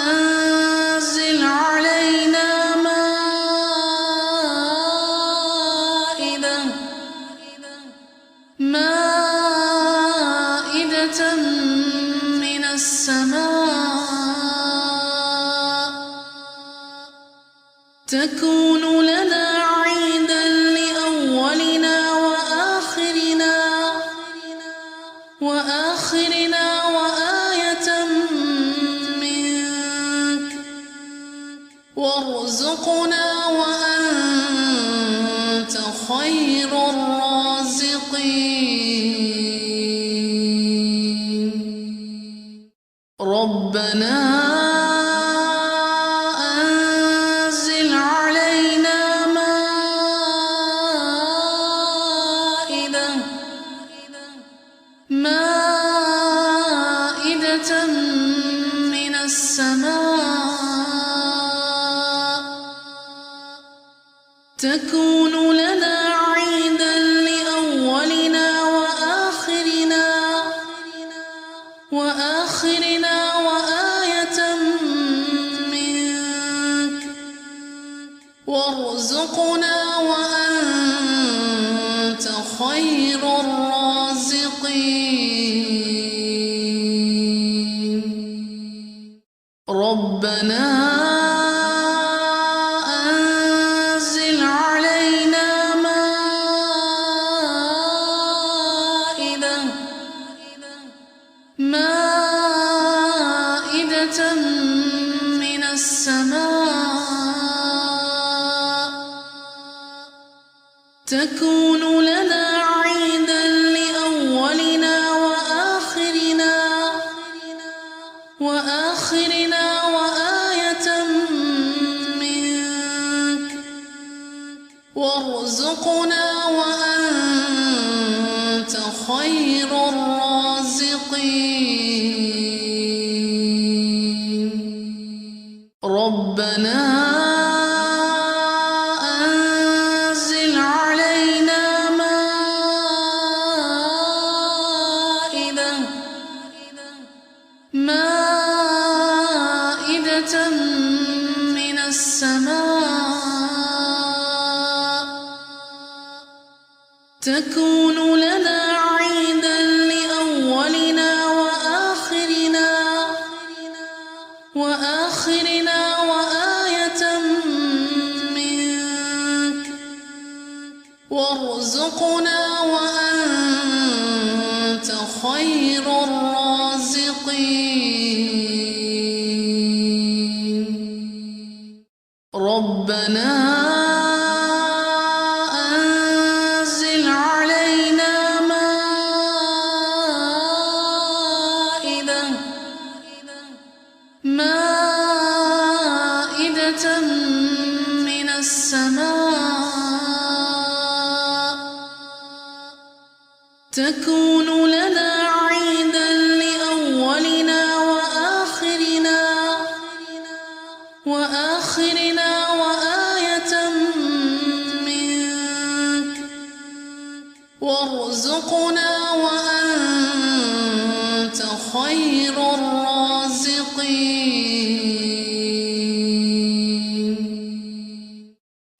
أنزل علينا مائدة من السماء تكون لنا عيدا لأولنا وآخرنا وآية منك وارزقنا وأنت خير الرازقين. ربنا أنزل علينا مائدة من السماء تكون لنا عيدا لأولنا وآخرنا وآية منك وارزقنا وأنت خير الرازقين. ربنا أنزل علينا مائدة من السماء تكون لنا عيدا لأولنا وآخرنا وآية منك وارزقنا وأنت خير الرازقين. ربنا أنزل علينا مائدة من السماء تكون لنا عيدا لأولنا وآخرنا وآية منك وارزقنا وأنت خير الرازقين. ربنا أنزل علينا مائدة من السماء تكون لنا عيدا لأولنا وآخرنا وآية منك وارزقنا وأنت خير الرازقين.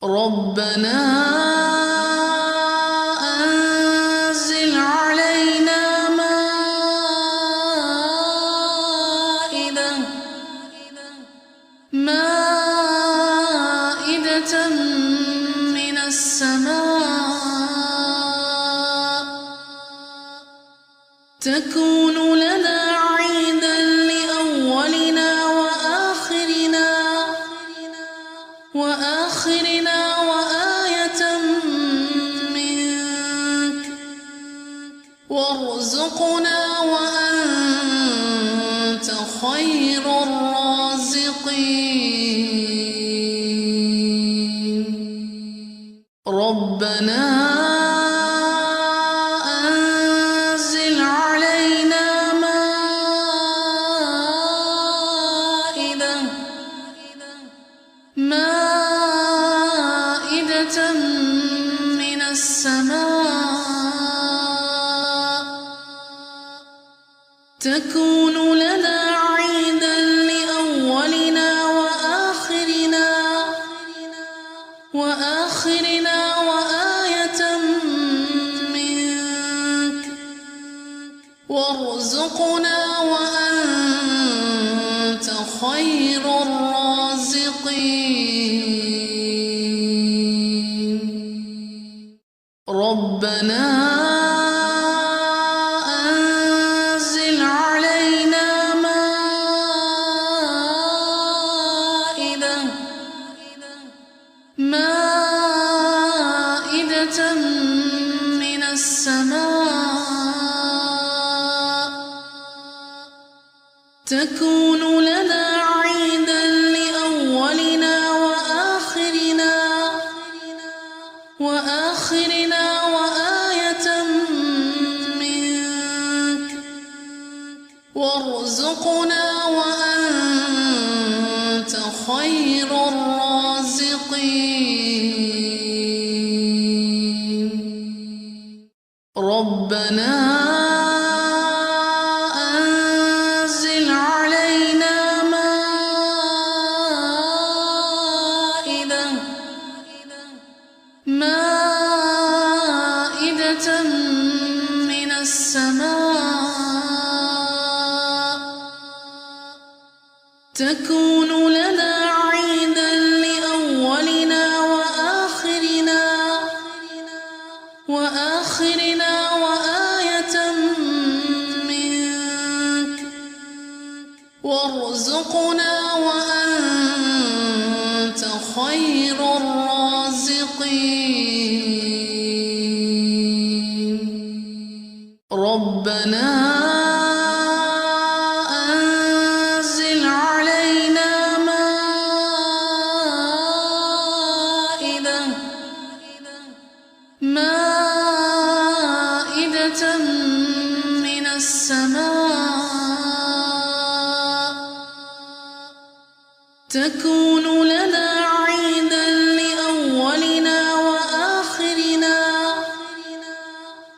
ربنا أنزل علينا مائدة من السماء تكون لنا عيدا لأولنا وآخرنا وآية منك وارزقنا وأنت خير الرازقين. ربنا أنزل علينا مائدة من السماء تكون تكون لنا عيدا لأولنا وآخرنا وآية منك وارزقنا وأنت خير الرازقين. ربنا أنزل علينا مائدة من السماء تكون لنا عيدا لأولنا وآخرنا وآية منك وارزقنا وأنت خير الرازقين. ربنا أنزل علينا مائدة من السماء تكون لنا عيدا لأولنا وآخرنا وآية منك وارزقنا وأنت خير الرازقين. ربنا أنزل علينا مائدة من السماء تكون لنا عيدا لأولنا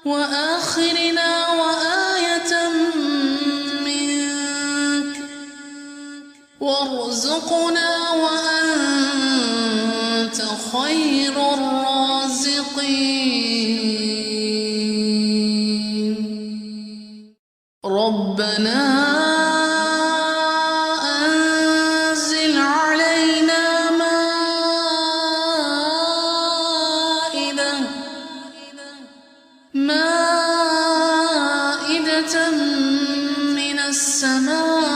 وآخرنا وآية منك وارزقنا وأنت خير الرازقين. ربنا أنزل علينا مائدة من السماء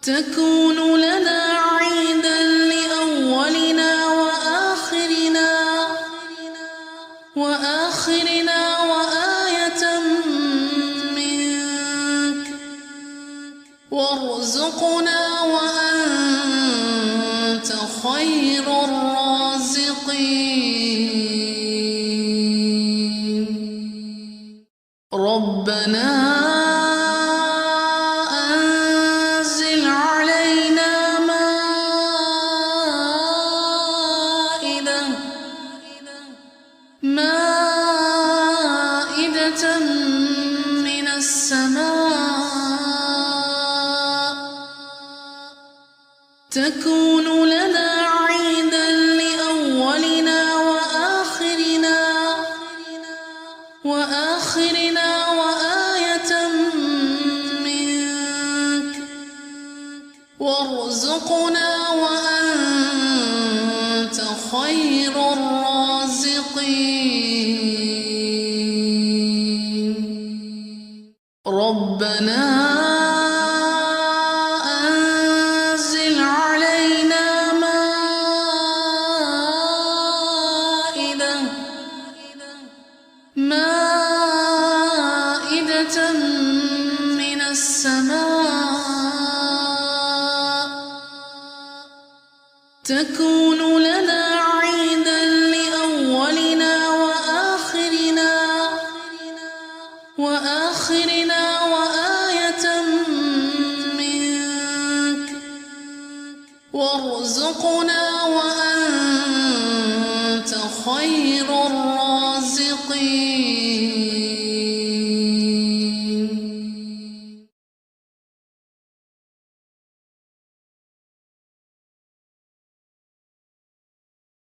تكون لنا عيدا لأولنا وآخرنا وآية منك وارزقنا وأنت خير الرازقين. ربنا أنزل علينا مائدة من السماء تكون لنا عيدا لأولنا وآخرنا وآية منك وارزقنا وأنت خير الرازقين. ربنا أنزل علينا مائدة من السماء تكون لنا عيدا لأولنا وآخرنا وآية منك وارزقنا وأنت خير الرازقين.